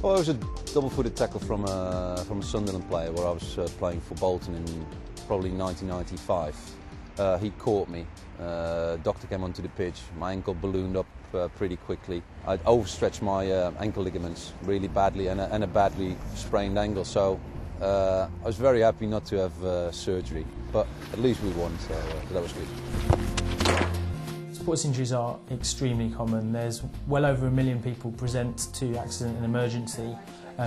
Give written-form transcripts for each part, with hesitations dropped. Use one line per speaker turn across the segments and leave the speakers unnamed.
Well, it was a double-footed tackle from a Sunderland player where I was playing for Bolton in probably 1995. He caught me. Doctor came onto the pitch. My ankle ballooned up pretty quickly. I'd overstretched my ankle ligaments really badly and a badly sprained ankle. So I was very happy not to have surgery, but at least we won, so that was good.
Sports injuries are extremely common. There's well over 1 million people present to accident and emergency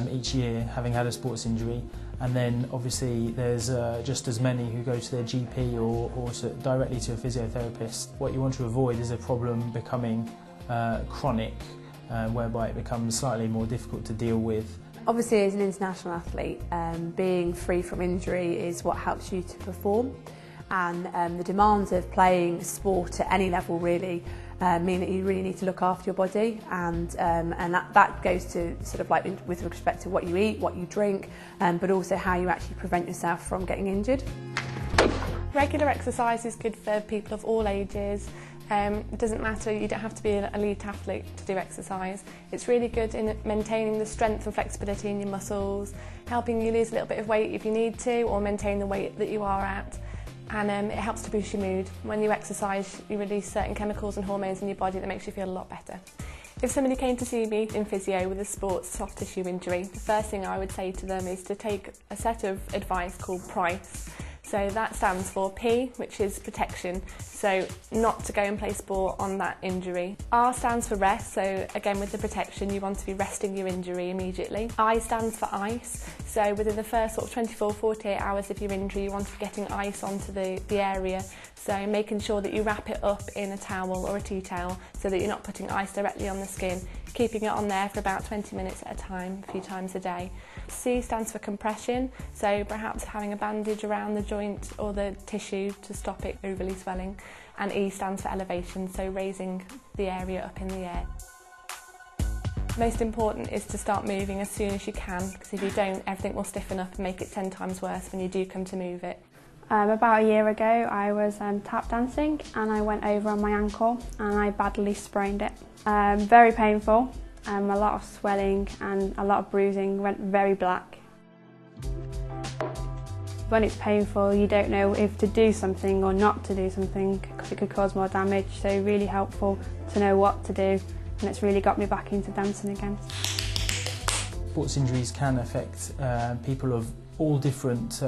each year having had a sports injury, and then obviously there's just as many who go to their GP or directly to a physiotherapist. What you want to avoid is a problem becoming chronic, whereby it becomes slightly more difficult to deal with.
Obviously, as an international athlete, being free from injury is what helps you to perform. And the demands of playing sport at any level really mean that you really need to look after your body, and that goes to sort of like with respect to what you eat, what you drink, but also how you actually prevent yourself from getting injured.
Regular exercise is good for people of all ages. It doesn't matter, you don't have to be an elite athlete to do exercise. It's really good in maintaining the strength and flexibility in your muscles, helping you lose a little bit of weight if you need to, or maintain the weight that you are at. And it helps to boost your mood. When you exercise, you release certain chemicals and hormones in your body that makes you feel a lot better. If somebody came to see me in physio with a sports soft tissue injury, the first thing I would say to them is to take a set of advice called PRICE. So that stands for P, which is protection, so not to go and play sport on that injury. R stands for rest, so again with the protection you want to be resting your injury immediately. I stands for ice, so within the first sort of 24-48 hours of your injury you want to be getting ice onto the area, so making sure that you wrap it up in a towel or a tea towel so that you're not putting ice directly on the skin, keeping it on there for about 20 minutes at a time, a few times a day. C stands for compression, so perhaps having a bandage around the joint or the tissue to stop it overly swelling. And E stands for elevation, so raising the area up in the air. Most important is to start moving as soon as you can, because if you don't, everything will stiffen up and make it 10 times worse when you do come to move it.
About a year ago I was tap dancing and I went over on my ankle and I badly sprained it. Very painful, a lot of swelling and a lot of bruising, went very black. When it's painful you don't know if to do something or not to do something because it could cause more damage, so really helpful to know what to do, and it's really got me back into dancing again.
Sports injuries can affect people of all different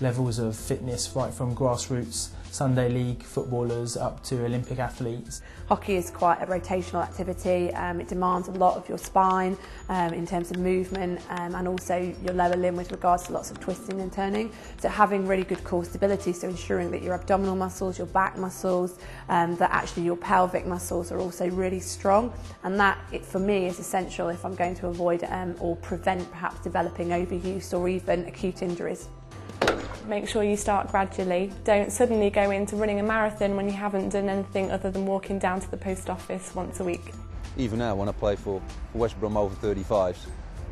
levels of fitness, right from grassroots Sunday league footballers up to Olympic athletes.
Hockey is quite a rotational activity. It demands a lot of your spine in terms of movement, and also your lower limb with regards to lots of twisting and turning. So having really good core stability, so ensuring that your abdominal muscles, your back muscles, that actually your pelvic muscles are also really strong, and that for me is essential if I'm going to avoid or prevent perhaps developing overuse or even acute injuries.
Make sure you start gradually. Don't suddenly go into running a marathon when you haven't done anything other than walking down to the post office once a week.
Even now when I play for West Brom over 35s,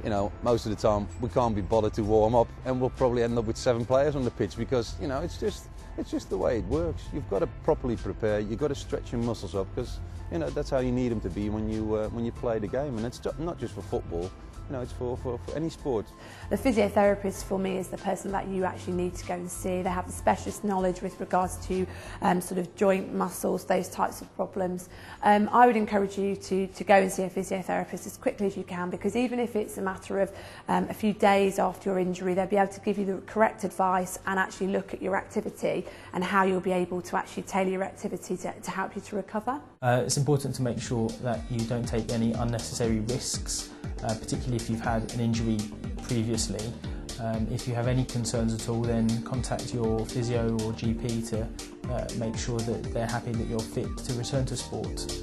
you know, most of the time we can't be bothered to warm up and we'll probably end up with 7 players on the pitch because, you know, it's just the way it works. You've got to properly prepare, you've got to stretch your muscles up because, you know, that's how you need them to be when you play the game, and it's not just for football. You know, it's for any sport. The
physiotherapist for me is the person that you actually need to go and see. They have the specialist knowledge with regards to sort of joint muscles, those types of problems. I would encourage you to go and see a physiotherapist as quickly as you can, because even if it's a matter of a few days after your injury, they'll be able to give you the correct advice and actually look at your activity and how you'll be able to actually tailor your activity to help you to recover.
It's important to make sure that you don't take any unnecessary risks, particularly if you've had an injury previously. If you have any concerns at all, then contact your physio or GP to make sure that they're happy that you're fit to return to sport.